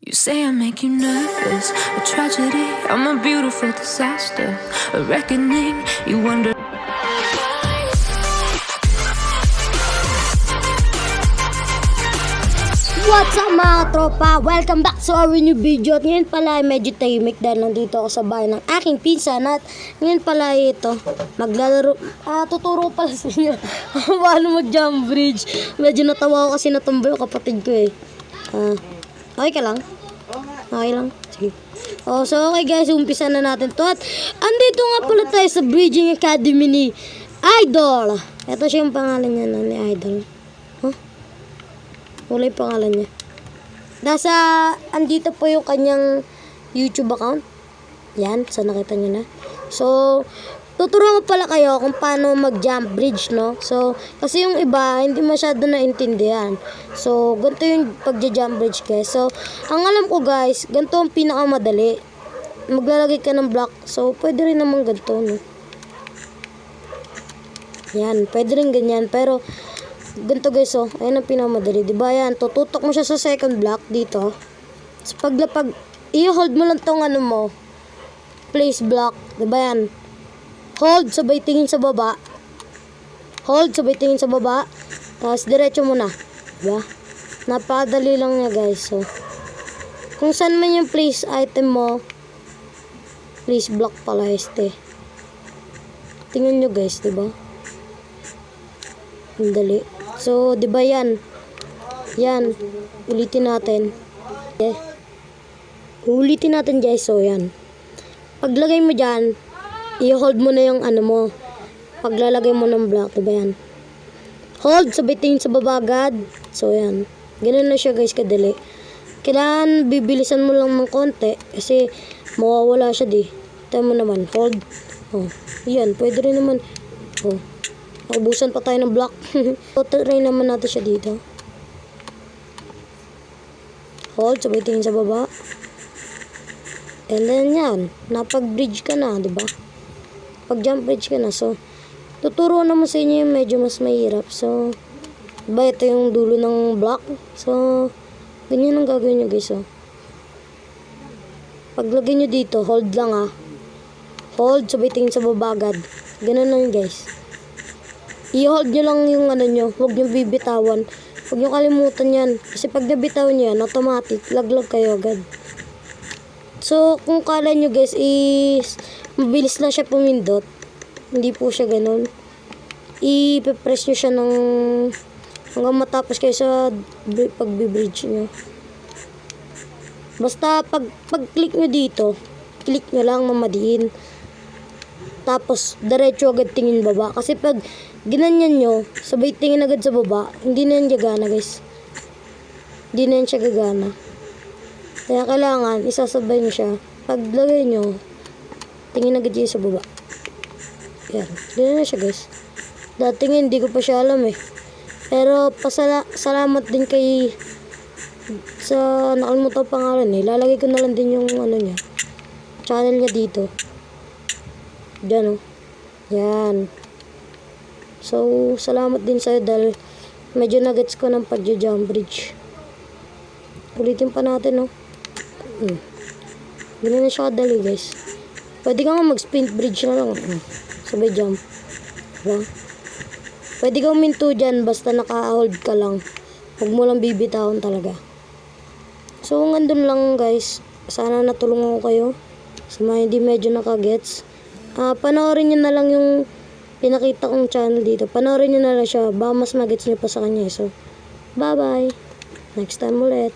You say I make you nervous, a tragedy, I'm a beautiful disaster, a reckoning, you wonder. What's up mga tropa? Welcome back sa our new video. At ngayon pala ay medyo tahimik dahil nandito ako sa bahay ng aking pinsan. At ngayon pala ito, maglalaro, tuturo pala sa inyo paano mag-jump bridge. Medyo natawa ako kasi natumba yung kapatid ko eh. Okay ka lang? Okay lang? Sige. So okay guys, umpisa na natin to. At andito nga pala tayo sa Bridging Academy ni Idol. Ito siya yung pangalan niya ni Idol. Wala yung pangalan niya. Andito po yung kanyang YouTube account. Yan, sa nakita niyo na. So, tuturuan ko pala kayo kung paano mag-jump bridge, no? So, kasi yung iba, hindi masyado naintindihan. So, ganito yung pag-jump bridge, guys. So, ang alam ko, guys, ganito ang pinakamadali. Maglalagay ka ng block. So, pwede rin naman ganito, no? Yan, pwede rin ganyan. Pero, ganito guys, oh. Ayan ang pinakamadali. Diba yan? Tututok mo siya sa second block dito. So, i-hold mo lang tong ano mo. Place block. Diba yan? Hold, sabay tingin sa baba. Hold, sabay tingin sa baba. Tapos, diretso mo na. Diba? Napakadali lang niya guys. So, kung saan man yung place item mo, place block pala este. Tingnan nyo guys, diba? Ang dali. So, di ba yan? Yan. Ulitin natin. Okay. Ulitin natin guys. So, yan. Paglagay mo dyan, i-hold mo na yung ano mo. Paglalagay mo ng block. Di ba yan? Hold. Sabay tingin sa baba agad. So, yan. Ganun na siya guys kadali. Kailangan bibilisan mo lang ng konti. Kasi, mawawala siya di. Tayo mo naman. Hold. Oh. Yan. Pwede rin naman. Oh. Naubusan pa tayo ng block. So, try naman natin siya dito. Hold, sabay tingin sa baba. And then yan, napag-bridge ka na, diba? Pag-jump bridge ka na. So, tuturo naman sa inyo yung medyo mas mahirap. So, diba ito yung dulo ng block? So, ganyan ang gagawin nyo guys, oh. Paglagay nyo dito, hold lang ah. Hold, sabay tingin sa baba agad. Ganun lang guys. I-hold nyo lang yung ano nyo. Huwag nyo bibitawan. Huwag nyo kalimutan yan. Kasi pag nabitawan nyo yan, automatic, laglag kayo agad. So, kung kala nyo guys, mabilis lang siya pumindot. Hindi po siya ganun. I-press nyo siya ng hanggang matapos kayo sa pag-bridge nyo. Basta, pag-click nyo dito, click nyo lang mamadiin. Tapos, diretso agad tingin baba. Kasi pag ginanyan nyo, sabay tingin agad sa baba, hindi na yan gagana guys. Hindi na yan siya gagana. Kaya kailangan, isasabay nyo siya. Paglagay nyo, tingin agad siya sa baba. Yan, ganyan na siya guys. Dati nga hindi ko pa siya alam eh. Pero salamat din kay sa nakalimutan pangalan eh. Lalagay ko na lang din yung ano niya, channel niya dito. Diyan oh. Yan. So, salamat din sa'yo dahil medyo nagets ko ng pag-jump bridge. Ulitin pa natin, no? Ganun na siya kadali, guys. Pwede ka nga mag-sprint bridge na lang. Sabay jump. Diba? Pwede ka uminto dyan basta naka-hold ka lang. Huwag mo lang bibitawan talaga. So, hanggang lang, guys. Sana natulungan ko kayo. Sa mga hindi medyo nakagets. Panoorin nyo na lang yung pinakita kong channel dito. Panoorin nyo na lang siya. Baka mas magets nyo pa sa kanya. So, bye-bye. Next time ulit.